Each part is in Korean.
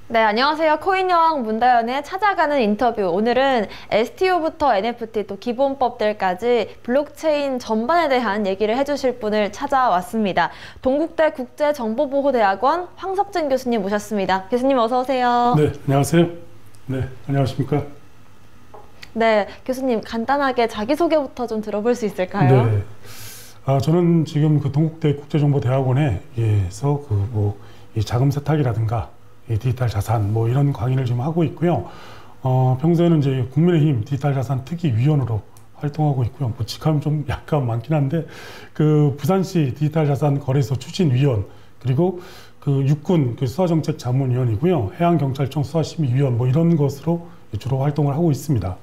네, 안녕하세요. 코인여왕 문다연의 찾아가는 인터뷰. 오늘은 STO부터 NFT 또 기본법들까지 블록체인 전반에 대한 얘기를 해주실 분을 찾아왔습니다. 동국대 국제정보보호대학원 황석진 교수님 모셨습니다. 교수님 어서 오세요. 네, 안녕하세요. 네, 안녕하십니까. 네, 교수님 간단하게 자기소개부터 좀 들어볼 수 있을까요? 네, 저는 지금 그 동국대 국제정보대학원에서 이 자금 세탁이라든가 이 디지털 자산 이런 강의를 지금 하고 있고요. 평소에는 이제 국민의힘 디지털 자산 특위위원으로 활동하고 있고요. 직함 좀 약간 많긴 한데 그 부산시 디지털 자산 거래소 추진위원, 그리고 그 육군 그 수사정책 자문위원이고요. 해양경찰청 수사심의위원 이런 것으로 주로 활동을 하고 있습니다.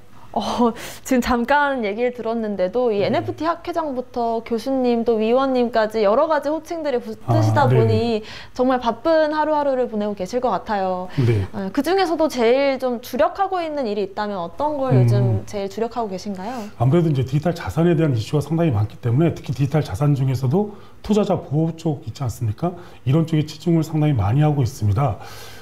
지금 잠깐 얘기를 들었는데도 이 NFT 학회장부터 교수님 또 위원님까지 여러 가지 호칭들이 붙으시다 보니 정말 바쁜 하루하루를 보내고 계실 것 같아요. 네. 그 중에서도 제일 좀 주력하고 있는 일이 있다면 어떤 걸 요즘 제일 주력하고 계신가요? 아무래도 이제 디지털 자산에 대한 이슈가 상당히 많기 때문에 특히 디지털 자산 중에서도 투자자 보호 쪽 있지 않습니까? 이런 쪽에 치중을 상당히 많이 하고 있습니다.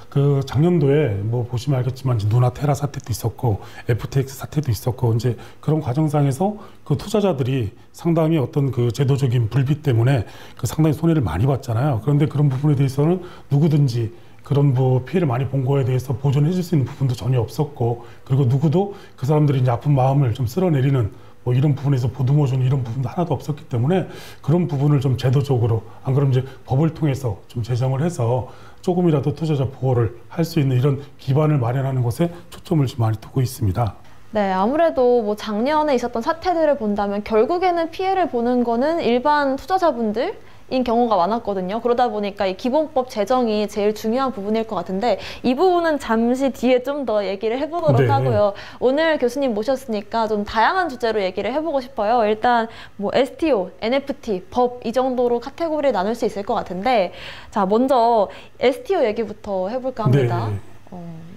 그 작년도에 보시면 알겠지만 이제 누나테라 사태도 있었고 FTX 사태도 있었고 이제 그런 과정상에서 그 투자자들이 상당히 어떤 그 제도적인 불비 때문에 그 상당히 손해를 많이 봤잖아요. 그런데 그런 부분에 대해서는 누구든지 그런 피해를 많이 본 거에 대해서 보존해 줄 수 있는 부분도 전혀 없었고, 그리고 누구도 그 사람들이 이제 아픈 마음을 좀 쓸어내리는 이런 부분에서 보듬어주는 이런 부분도 하나도 없었기 때문에 그런 부분을 좀 제도적으로, 안 그러면 이제 법을 통해서 좀 제정을 해서 조금이라도 투자자 보호를 할 수 있는 이런 기반을 마련하는 것에 초점을 좀 많이 두고 있습니다. 네, 아무래도 작년에 있었던 사태들을 본다면 결국에는 피해를 보는 거는 일반 투자자분들 인 경우가 많았거든요. 그러다 보니까 이 기본법 제정이 제일 중요한 부분일 것 같은데 이 부분은 잠시 뒤에 좀 더 얘기를 해보도록 하고요. 오늘 교수님 모셨으니까 좀 다양한 주제로 얘기를 해보고 싶어요. 일단 STO, NFT, 법 이 정도로 카테고리를 나눌 수 있을 것 같은데, 자 먼저 STO 얘기부터 해볼까 합니다.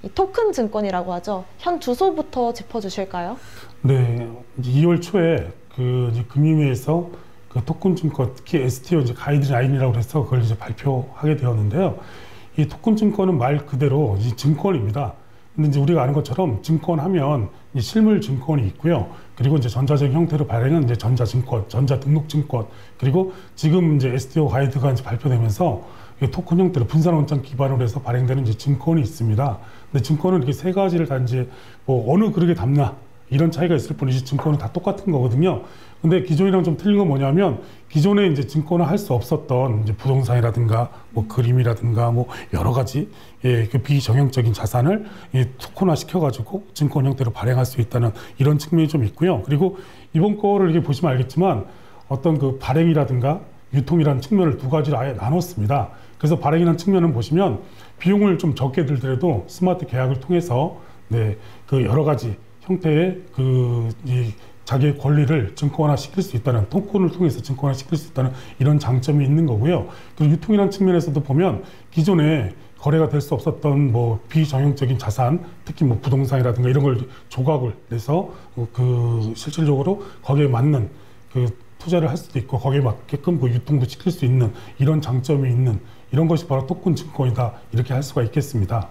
이 토큰 증권이라고 하죠. 현 주소부터 짚어주실까요? 네, 2월 초에 이제 금융위에서 그 토큰 증권, 특히 STO 이제 가이드라인이라고 해서 그걸 이제 발표하게 되었는데요. 이 토큰 증권은 말 그대로 이 증권입니다. 근데 이제 우리가 아는 것처럼 증권하면 이 실물 증권이 있고요. 그리고 이제 전자적 형태로 발행은 이제 전자증권, 전자등록증권, 그리고 지금 이제 STO 가이드가 이제 발표되면서 이 토큰 형태로 분산원장 기반으로 해서 발행되는 이제 증권이 있습니다. 근데 증권은 이렇게 세 가지를 다 이제 어느 그릇에 담나 이런 차이가 있을 뿐이지 증권은 다 똑같은 거거든요. 근데 기존이랑 좀 틀린 건 뭐냐면, 기존에 이제 증권을 할 수 없었던 이제 부동산이라든가 그림이라든가 여러 가지 그 비정형적인 자산을 토큰화 시켜가지고 증권 형태로 발행할 수 있다는 이런 측면이 좀 있고요. 그리고 이번 거를 이렇게 보시면 알겠지만 어떤 그 발행이라든가 유통이라는 측면을 두 가지로 아예 나눴습니다. 그래서 발행이라는 측면은 보시면 비용을 좀 적게 들더라도 스마트 계약을 통해서 그 여러 가지 형태의 자기의 권리를 증권화 시킬 수 있다는, 토큰을 통해서 증권화 시킬 수 있다는 이런 장점이 있는 거고요. 그리고 유통이라는 측면에서도 보면 기존에 거래가 될 수 없었던 비정형적인 자산, 특히 부동산이라든가 이런 걸 조각을 내서 실질적으로 거기에 맞는 투자를 할 수도 있고 거기에 맞게끔 유통도 시킬 수 있는 이런 장점이 있는 이런 것이 바로 토큰 증권이다, 이렇게 할 수가 있겠습니다.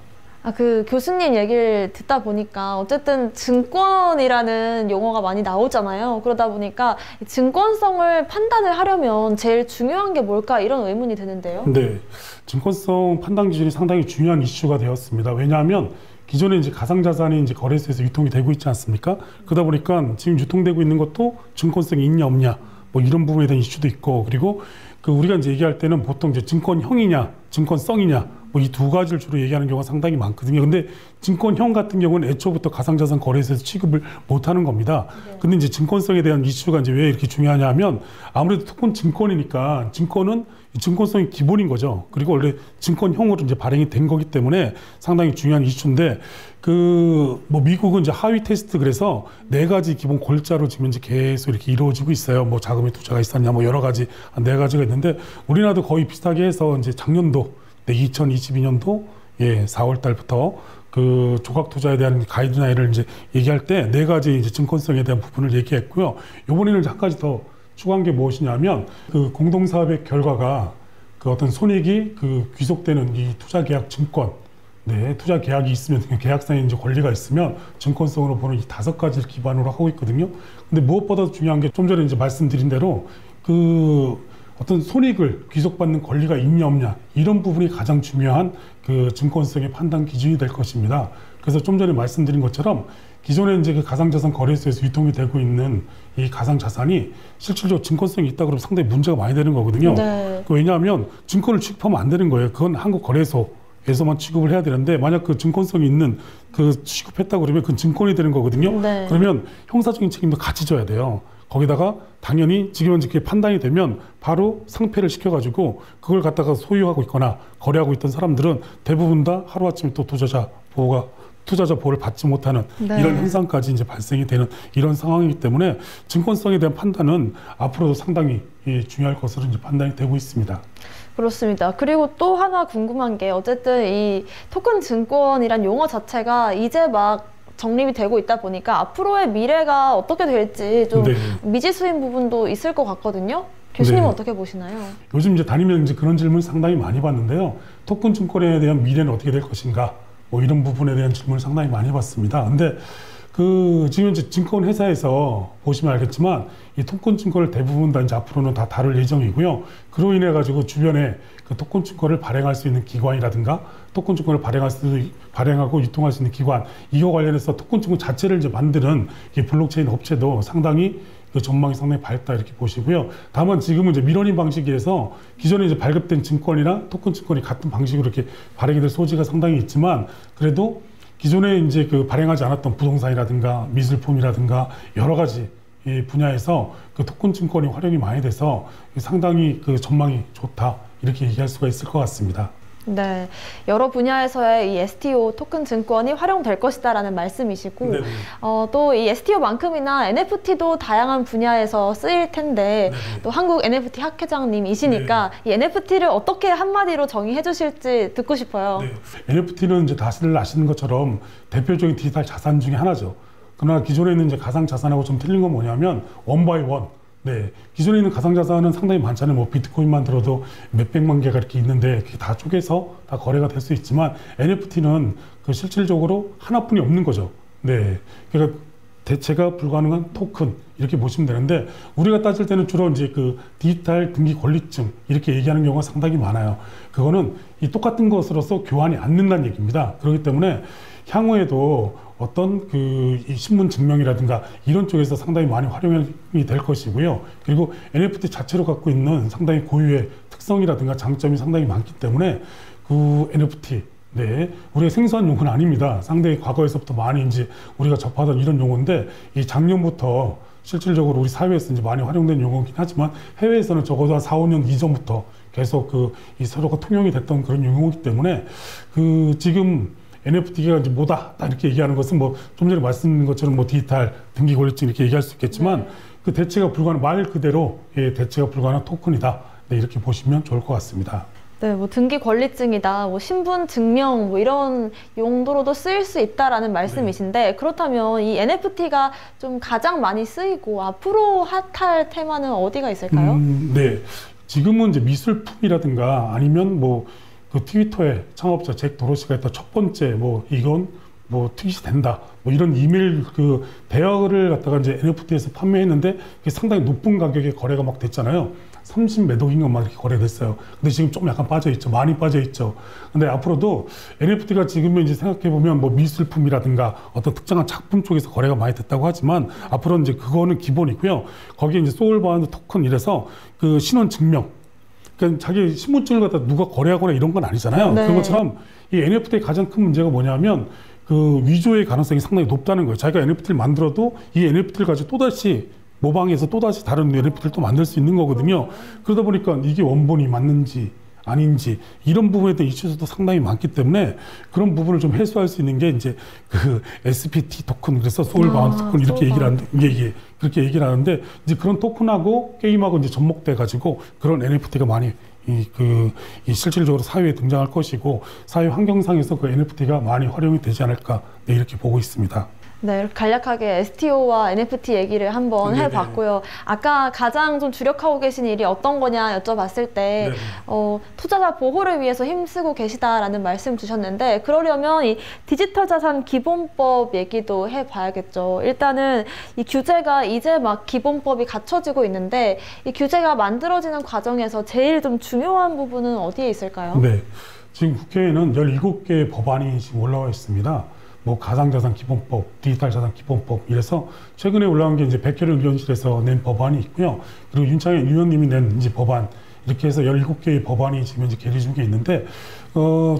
그 교수님 얘기를 듣다 보니까 어쨌든 증권이라는 용어가 많이 나오잖아요. 그러다 보니까 증권성을 판단을 하려면 제일 중요한 게 뭘까, 이런 의문이 드는데요. 네, 증권성 판단 기준이 상당히 중요한 이슈가 되었습니다. 왜냐하면 기존에 이제 가상자산이 이제 거래소에서 유통이 되고 있지 않습니까? 그러다 보니까 지금 유통되고 있는 것도 증권성이 있냐 없냐 이런 부분에 대한 이슈도 있고, 그리고 우리가 이제 얘기할 때는 보통 이제 증권형이냐 증권성이냐 이 두 가지를 주로 얘기하는 경우가 상당히 많거든요. 근데 증권형 같은 경우는 애초부터 가상자산 거래소에서 취급을 못하는 겁니다. 근데 이제 증권성에 대한 이슈가 이제 왜 이렇게 중요하냐 하면, 아무래도 토큰 증권이니까 증권은 증권성이 기본인 거죠. 그리고 원래 증권형으로 이제 발행이 된 거기 때문에 상당히 중요한 이슈인데, 미국은 이제 하위 테스트, 그래서 4가지 기본 골자로 지금 이제 계속 이렇게 이루어지고 있어요. 자금의 투자가 있었냐, 여러 가지, 4가지가 있는데, 우리나라도 거의 비슷하게 해서 이제 작년도 2022년도 4월 달부터 그 조각 투자에 대한 가이드라인을 이제 얘기할 때 4가지 이제 증권성에 대한 부분을 얘기했고요. 이번에는 한 가지 더 추가한 게 무엇이냐면, 그 공동사업의 결과가 어떤 손익이 귀속되는 이 투자계약 증권, 네, 투자 계약이 있으면 그 계약상에 이제 권리가 있으면 증권성으로 보는 이 5가지를 기반으로 하고 있거든요. 근데 무엇보다 중요한 게 좀 전에 이제 말씀드린 대로 그 어떤 손익을 귀속받는 권리가 있냐 없냐 이런 부분이 가장 중요한 그 증권성의 판단 기준이 될 것입니다. 그래서 좀 전에 말씀드린 것처럼 기존에 이제 그 가상자산 거래소에서 유통이 되고 있는 이 가상자산이 실질적으로 증권성이 있다 그러면 상당히 문제가 많이 되는 거거든요. 네. 왜냐하면 증권을 취급하면 안 되는 거예요. 그건 한국 거래소에서만 취급을 해야 되는데 만약 그 증권성이 있는 그 취급했다 그러면 그건 증권이 되는 거거든요. 네. 그러면 형사적인 책임도 같이 져야 돼요. 거기다가 당연히 지금 현재 그게 판단이 되면 바로 상폐를 시켜가지고 그걸 갖다가 소유하고 있거나 거래하고 있던 사람들은 대부분 다 하루아침에 또 투자자 보호를 받지 못하는 네. 이런 현상까지 이제 발생이 되는 이런 상황이기 때문에 증권성에 대한 판단은 앞으로도 상당히 중요할 것으로 이제 판단이 되고 있습니다. 그렇습니다. 그리고 또 하나 궁금한 게 어쨌든 이 토큰 증권이란 용어 자체가 이제 막 정립이 되고 있다 보니까 앞으로의 미래가 어떻게 될지 좀 네. 미지수인 부분도 있을 것 같거든요. 교수님은 네. 어떻게 보시나요? 요즘 이제 다니면 이제 그런 질문 상당히 많이 받는데요. 토큰 증권에 대한 미래는 어떻게 될 것인가? 뭐 이런 부분에 대한 질문을 상당히 많이 받습니다. 근데 그 지금 이제 증권 회사에서 보시면 알겠지만 이 토큰 증권을 대부분 다 이제 앞으로는 다 다룰 예정이고요. 그로 인해 가지고 주변에 그 토큰 증권을 발행할 수 있는 기관이라든가 토큰 증권을 발행하고 유통할 수 있는 기관 이거 관련해서 토큰 증권 자체를 이제 만드는 이 블록체인 업체도 상당히 그 전망이 상당히 밝다 이렇게 보시고요. 다만 지금은 이제 미러닝 방식에서 기존에 이제 발급된 증권이나 토큰 증권이 같은 방식으로 이렇게 발행이 될 소지가 상당히 있지만 그래도 기존에 이제 그 발행하지 않았던 부동산이라든가 미술품이라든가 여러 가지 이 분야에서 그 토큰 증권이 활용이 많이 돼서 상당히 그 전망이 좋다 이렇게 얘기할 수가 있을 것 같습니다. 네, 여러 분야에서의 이 STO 토큰 증권이 활용될 것이다라는 말씀이시고 또 이 STO만큼이나 NFT도 다양한 분야에서 쓰일 텐데 또 한국 NFT 학회장님이시니까 이 NFT를 어떻게 한마디로 정의해 주실지 듣고 싶어요. 네. NFT는 이제 다들 아시는 것처럼 대표적인 디지털 자산 중에 하나죠. 그러나 기존에 있는 이제 가상 자산하고 좀 틀린 건 뭐냐면 원 바이 원. 네, 기존에 있는 가상자산은 상당히 많잖아요. 뭐 비트코인만 들어도 몇백만 개가 이렇게 있는데 그게 다 쪼개서 다 거래가 될 수 있지만 NFT는 그 실질적으로 하나뿐이 없는 거죠. 네, 그러니까 대체가 불가능한 토큰 이렇게 보시면 되는데 우리가 따질 때는 주로 이제 그 디지털 등기 권리증 이렇게 얘기하는 경우가 상당히 많아요. 그거는 이 똑같은 것으로서 교환이 안 된다는 얘기입니다. 그렇기 때문에 향후에도 어떤 이 신분 증명이라든가 이런 쪽에서 상당히 많이 활용이 될 것이고요. 그리고 NFT 자체로 갖고 있는 상당히 고유의 특성이라든가 장점이 상당히 많기 때문에 그 NFT 네, 우리가 생소한 용어는 아닙니다. 상당히 과거에서부터 많이 이제 우리가 접하던 이런 용어인데 이 작년부터 실질적으로 우리 사회에서 이제 많이 활용된 용어긴 하지만 해외에서는 적어도 한 4, 5년 이전부터 계속 이 서로가 통용이 됐던 그런 용어이기 때문에 지금 NFT가 이제 뭐다 이렇게 얘기하는 것은 뭐 좀 전에 말씀드린 것처럼 뭐 디지털 등기 권리증 이렇게 얘기할 수 있겠지만 그 대체가 불가능한 말 그대로 대체가 불가능한 토큰이다. 네, 이렇게 보시면 좋을 것 같습니다. 네, 뭐 등기 권리증이다, 뭐 신분 증명, 뭐 이런 용도로도 쓰일 수 있다라는 말씀이신데 그렇다면 이 NFT가 좀 가장 많이 쓰이고 앞으로 핫할 테마는 어디가 있을까요? 네, 지금은 이제 미술품이라든가 아니면 뭐 그 트위터의 창업자 잭 도로시가 했던 첫 번째 이건 트윗이 된다 이런 이메일 그 대여를 갖다가 이제 NFT에서 판매했는데 그게 상당히 높은 가격에 거래가 막 됐잖아요. 30몇 억인가 막 이렇게 거래됐어요. 근데 지금 조금 약간 빠져있죠. 많이 빠져있죠. 근데 앞으로도 NFT가 지금 이제 생각해보면 뭐 미술품이라든가 어떤 특정한 작품 쪽에서 거래가 많이 됐다고 하지만 앞으로는 이제 그거는 기본이고요. 거기에 이제 소울바운드 토큰 이래서 그 신원 증명 그러니까 자기 신분증을 갖다 누가 거래하거나 이런 건 아니잖아요. 네. 그런 것처럼 이 NFT의 가장 큰 문제가 뭐냐면 그 위조의 가능성이 상당히 높다는 거예요. 자기가 NFT를 만들어도 이 NFT를 가지고 또다시 모방해서 또다시 다른 NFT를 또 만들 수 있는 거거든요. 그러다 보니까 이게 원본이 맞는지 아닌지 이런 부분에 대한 이슈도 상당히 많기 때문에 그런 부분을 좀 해소할 수 있는 게 이제 그 SPT 토큰 그래서 소울바운드 토큰 이렇게 얘기를 하는데 이게 그렇게 얘기를 하는데 이제 그런 토큰하고 게임하고 이제 접목돼 가지고 그런 NFT가 많이 이 실질적으로 사회에 등장할 것이고 사회 환경상에서 그 NFT가 많이 활용이 되지 않을까 이렇게 보고 있습니다. 네, 이렇게 간략하게 STO와 NFT 얘기를 한번 네네. 해봤고요. 아까 가장 좀 주력하고 계신 일이 어떤 거냐 여쭤봤을 때 투자자 보호를 위해서 힘쓰고 계시다라는 말씀 주셨는데, 그러려면 이 디지털 자산 기본법 얘기도 해봐야겠죠. 일단은 이 규제가 이제 막 기본법이 갖춰지고 있는데, 이 규제가 만들어지는 과정에서 제일 좀 중요한 부분은 어디에 있을까요? 네, 지금 국회에는 17개의 법안이 지금 올라와 있습니다. 뭐 가상자산 기본법, 디지털 자산 기본법, 이래서 최근에 올라온 게 이제 백혜련 의원실에서 낸 법안이 있고요. 그리고 윤창현 의원님이 낸 이제 법안, 이렇게 해서 17개의 법안이 지금 이제 계류 중에 있는데,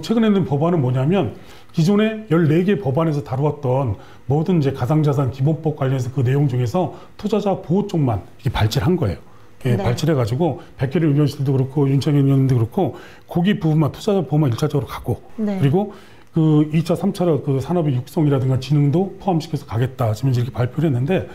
최근에 낸 법안은 뭐냐면, 기존에 14개 법안에서 다루었던 모든 이제 가상자산 기본법 관련해서 그 내용 중에서 투자자 보호 쪽만 이렇게 발췌한 거예요. 예, 네. 발췌해가지고 백혜련 의원실도 그렇고 윤창현 의원님도 그렇고 거기 부분만 투자자 보호만 1차적으로 가고, 네. 그리고 그 2차, 3차 그 산업의 육성이라든가 진흥도 포함시켜서 가겠다. 지금 이렇게 발표를 했는데,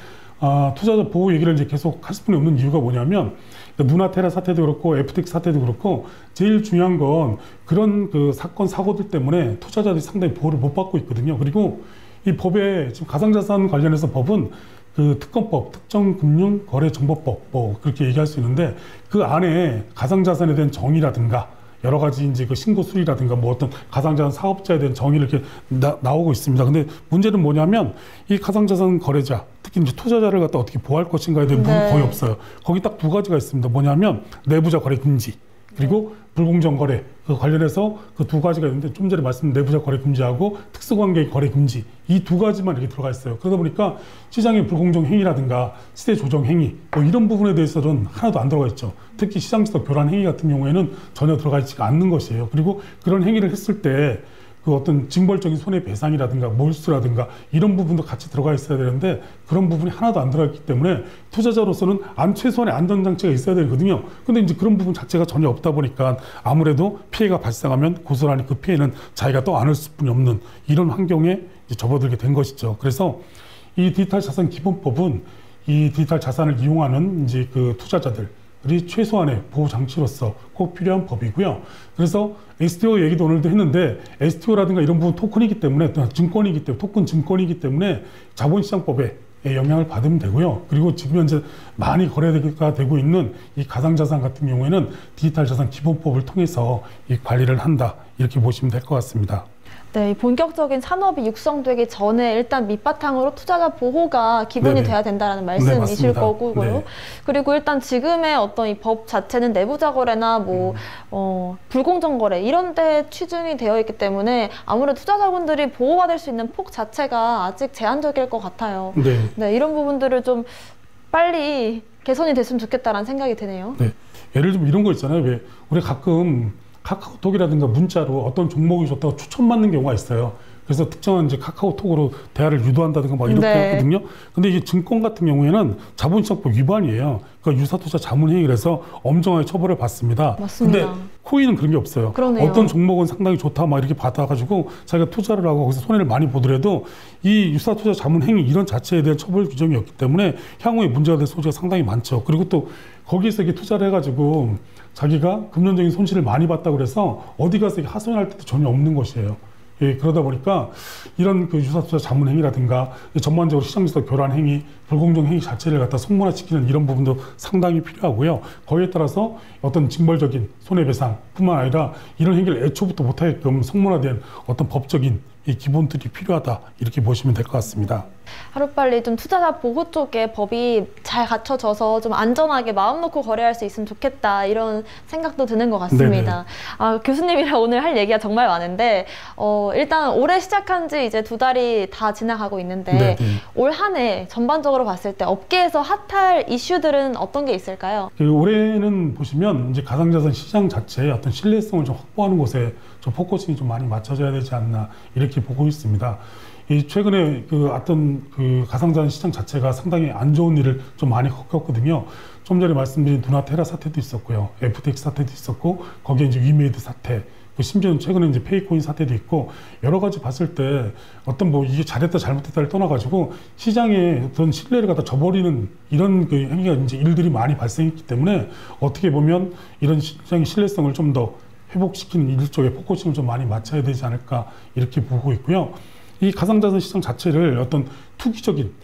투자자 보호 얘기를 이제 계속 할 수밖에 없는 이유가 뭐냐면, 누나테라 사태도 그렇고 FTX 사태도 그렇고 제일 중요한 건 그런 그 사건 사고들 때문에 투자자들이 상당히 보호를 못 받고 있거든요. 그리고 이 법에 지금 가상자산 관련해서 법은 그 특검법, 특정금융거래정보법 뭐 그렇게 얘기할 수 있는데, 그 안에 가상자산에 대한 정의라든가 여러 가지 이제 그 신고 수리라든가 뭐 어떤 가상자산 사업자에 대한 정의를 이렇게 나오고 있습니다. 근데 문제는 뭐냐면 이 가상자산 거래자, 특히 이제 투자자를 갖다 어떻게 보호할 것인가에 대한 부분이 거의 없어요. 거기 딱 두 가지가 있습니다. 뭐냐면 내부자 거래 금지, 그리고 불공정 거래, 그 관련해서 그 두 가지가 있는데, 좀 전에 말씀드린 내부자 거래 금지하고 특수관계 거래 금지, 이 두 가지만 이렇게 들어가 있어요. 그러다 보니까 시장의 불공정 행위라든가 시세 조정 행위 뭐 이런 부분에 대해서는 하나도 안 들어가 있죠. 특히 시장지수 교란 행위 같은 경우에는 전혀 들어가 있지가 않는 것이에요. 그리고 그런 행위를 했을 때 그 어떤 징벌적인 손해배상이라든가 몰수라든가 이런 부분도 같이 들어가 있어야 되는데, 그런 부분이 하나도 안 들어가 있기 때문에 투자자로서는 최소한의 안전장치가 있어야 되거든요. 근데 이제 그런 부분 자체가 전혀 없다 보니까 아무래도 피해가 발생하면 고스란히 그 피해는 자기가 또 안을 수뿐이 없는 이런 환경에 이제 접어들게 된 것이죠. 그래서 이 디지털 자산 기본법은 이 디지털 자산을 이용하는 이제 그 투자자들이 최소한의 보호 장치로서 꼭 필요한 법이고요. 그래서 STO 얘기도 오늘도 했는데, STO라든가 이런 부분 토큰이기 때문에, 증권이기 때문에, 토큰 증권이기 때문에 자본시장법에 영향을 받으면 되고요. 그리고 지금 현재 많이 거래가 되고 있는 이 가상자산 같은 경우에는 디지털 자산 기본법을 통해서 이 관리를 한다, 이렇게 보시면 될 것 같습니다. 네, 본격적인 산업이 육성되기 전에 일단 밑바탕으로 투자자 보호가 기본이 네네. 돼야 된다는 말씀이실 네, 거고요. 네. 그리고 일단 지금의 어떤 이 법 자체는 내부자 거래나 뭐 불공정 거래 이런 데 취중이 되어 있기 때문에 아무래도 투자자분들이 보호받을 수 있는 폭 자체가 아직 제한적일 것 같아요. 네. 네, 이런 부분들을 좀 빨리 개선이 됐으면 좋겠다라는 생각이 드네요. 네. 예를 들면 이런 거 있잖아요. 왜 우리 가끔 카카오톡이라든가 문자로 어떤 종목이 좋다고 추천받는 경우가 있어요. 그래서 특정한 이제 카카오톡으로 대화를 유도한다든가 막 이렇게 네. 하거든요. 근데 이게 증권 같은 경우에는 자본시장법 위반이에요. 그러니까 유사투자 자문행위를 해서 엄정하게 처벌을 받습니다. 맞습니다. 근데 코인은 그런 게 없어요. 그러네요. 어떤 종목은 상당히 좋다 막 이렇게 받아가지고 자기가 투자를 하고 거기서 손해를 많이 보더라도 이 유사투자 자문행위 이런 자체에 대한 처벌 규정이 없기 때문에 향후에 문제가 될 소지가 상당히 많죠. 그리고 또 거기서 이렇게 투자를 해가지고 자기가 금전적인 손실을 많이 봤다고 그래서 어디 가서 하소연할 때도 전혀 없는 것이에요. 예, 그러다 보니까 이런 그 유사투자 자문 행위라든가 전반적으로 시장지수 교란 행위, 불공정 행위 자체를 갖다 성문화시키는 이런 부분도 상당히 필요하고요. 거기에 따라서 어떤 징벌적인 손해배상뿐만 아니라 이런 행위를 애초부터 못하게끔 성문화된 어떤 법적인 이 기본들이 필요하다, 이렇게 보시면 될 것 같습니다. 하루빨리 좀 투자자 보호 쪽에 법이 잘 갖춰져서 좀 안전하게 마음 놓고 거래할 수 있으면 좋겠다, 이런 생각도 드는 것 같습니다. 교수님이랑 오늘 할 얘기가 정말 많은데 일단 올해 시작한 지 이제 2달이 다 지나가고 있는데 올 한 해 전반적으로 봤을 때 업계에서 핫할 이슈들은 어떤 게 있을까요? 올해는 보시면 이제 가상자산 시장 자체의 어떤 신뢰성을 좀 확보하는 곳에 좀 포커싱이 좀 많이 맞춰져야 되지 않나, 이렇게 보고 있습니다. 이 최근에 그 어떤 그 가상자산 시장 자체가 상당히 안 좋은 일을 좀 많이 겪었거든요. 좀 전에 말씀드린 누나테라 사태도 있었고요, FTX 사태도 있었고, 거기에 이제 위메이드 사태, 심지어는 최근에 이제 페이코인 사태도 있고, 여러 가지 봤을 때 어떤 뭐 이게 잘했다 잘못했다를 떠나가지고 시장에 어떤 신뢰를 갖다 저버리는 이런 그 행위가 이제 일들이 많이 발생했기 때문에 어떻게 보면 이런 시장의 신뢰성을 좀 더 회복시키는 일 쪽에 포커싱을 좀 많이 맞춰야 되지 않을까, 이렇게 보고 있고요. 이 가상자산 시장 자체를 어떤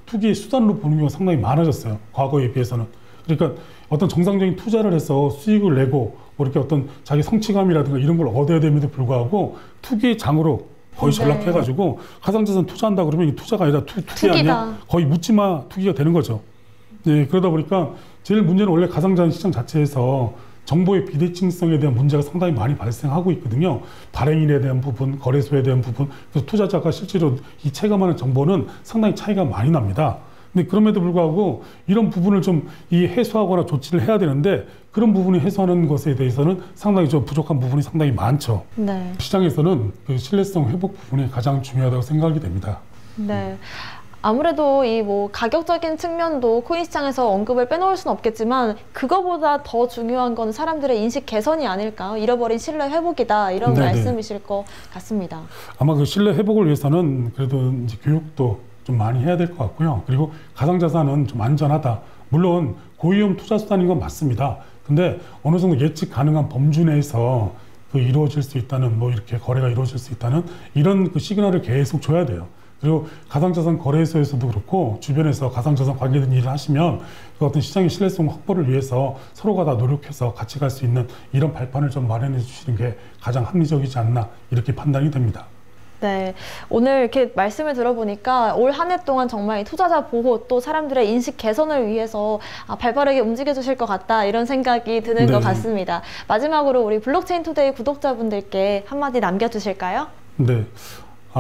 투기의 수단으로 보는 경우가 상당히 많아졌어요. 과거에 비해서는. 그러니까 어떤 정상적인 투자를 해서 수익을 내고 뭐 이렇게 어떤 자기 성취감이라든가 이런 걸 얻어야 됨에도 불구하고 투기의 장으로 거의 전락해가지고 가상자산 투자한다 그러면 이 투자가 아니라 투기 아니야? 거의 묻지마 투기가 되는 거죠. 네, 그러다 보니까 제일 문제는 원래 가상자산 시장 자체에서 정보의 비대칭성에 대한 문제가 상당히 많이 발생하고 있거든요. 발행인에 대한 부분, 거래소에 대한 부분, 그래서 투자자가 실제로 이 체감하는 정보는 상당히 차이가 많이 납니다. 근데 그럼에도 불구하고 이런 부분을 좀 해소하거나 조치를 해야 되는데 그런 부분을 해소하는 것에 대해서는 상당히 좀 부족한 부분이 상당히 많죠. 네. 시장에서는 그 신뢰성 회복 부분이 가장 중요하다고 생각이 됩니다. 네. 아무래도 이 뭐 가격적인 측면도 코인 시장에서 언급을 빼놓을 수는 없겠지만 그거보다 더 중요한 건 사람들의 인식 개선이 아닐까, 잃어버린 신뢰 회복이다, 이런 네네. 말씀이실 것 같습니다. 아마 그 신뢰 회복을 위해서는 그래도 이제 교육도 좀 많이 해야 될 것 같고요. 그리고 가상자산은 좀 안전하다. 물론 고위험 투자 수단인 건 맞습니다. 근데 어느 정도 예측 가능한 범주 내에서 그 이루어질 수 있다는, 뭐 이렇게 거래가 이루어질 수 있다는 이런 그 시그널을 계속 줘야 돼요. 그리고 가상자산 거래소에서도 그렇고 주변에서 가상자산 관계된 일을 하시면 그 어떤 시장의 신뢰성 확보를 위해서 서로가 다 노력해서 같이 갈 수 있는 이런 발판을 좀 마련해 주시는 게 가장 합리적이지 않나 이렇게 판단이 됩니다. 네, 오늘 이렇게 말씀을 들어보니까 올 한 해 동안 정말 이 투자자 보호 또 사람들의 인식 개선을 위해서 발빠르게 움직여 주실 것 같다, 이런 생각이 드는 것 같습니다. 마지막으로 우리 블록체인 투데이 구독자분들께 한마디 남겨주실까요? 네.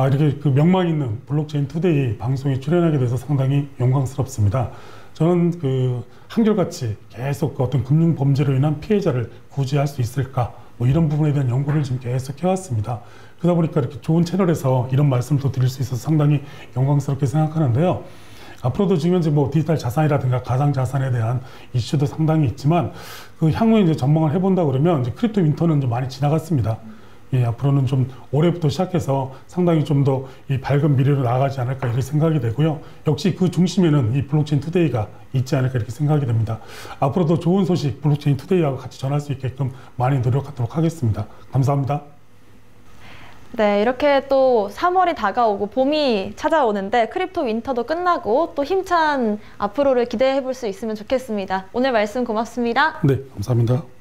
이렇게 그 명망 있는 블록체인 투데이 방송에 출연하게 돼서 상당히 영광스럽습니다. 저는 그 한결같이 계속 어떤 금융 범죄로 인한 피해자를 구제할 수 있을까, 뭐 이런 부분에 대한 연구를 지금 계속 해왔습니다. 그러다 보니까 이렇게 좋은 채널에서 이런 말씀을 또 드릴 수 있어서 상당히 영광스럽게 생각하는데요. 앞으로도 지금 현재 뭐 디지털 자산이라든가 가상 자산에 대한 이슈도 상당히 있지만 그 향후에 이제 전망을 해본다 그러면 이제 크립토 윈터는 좀 많이 지나갔습니다. 예, 앞으로는 좀 올해부터 시작해서 상당히 좀 더 이 밝은 미래로 나아가지 않을까 이렇게 생각이 되고요. 역시 그 중심에는 이 블록체인 투데이가 있지 않을까 이렇게 생각이 됩니다. 앞으로도 좋은 소식 블록체인 투데이하고 같이 전할 수 있게끔 많이 노력하도록 하겠습니다. 감사합니다. 네, 이렇게 또 3월이 다가오고 봄이 찾아오는데 크립토 윈터도 끝나고 또 힘찬 앞으로를 기대해 볼 수 있으면 좋겠습니다. 오늘 말씀 고맙습니다. 네, 감사합니다.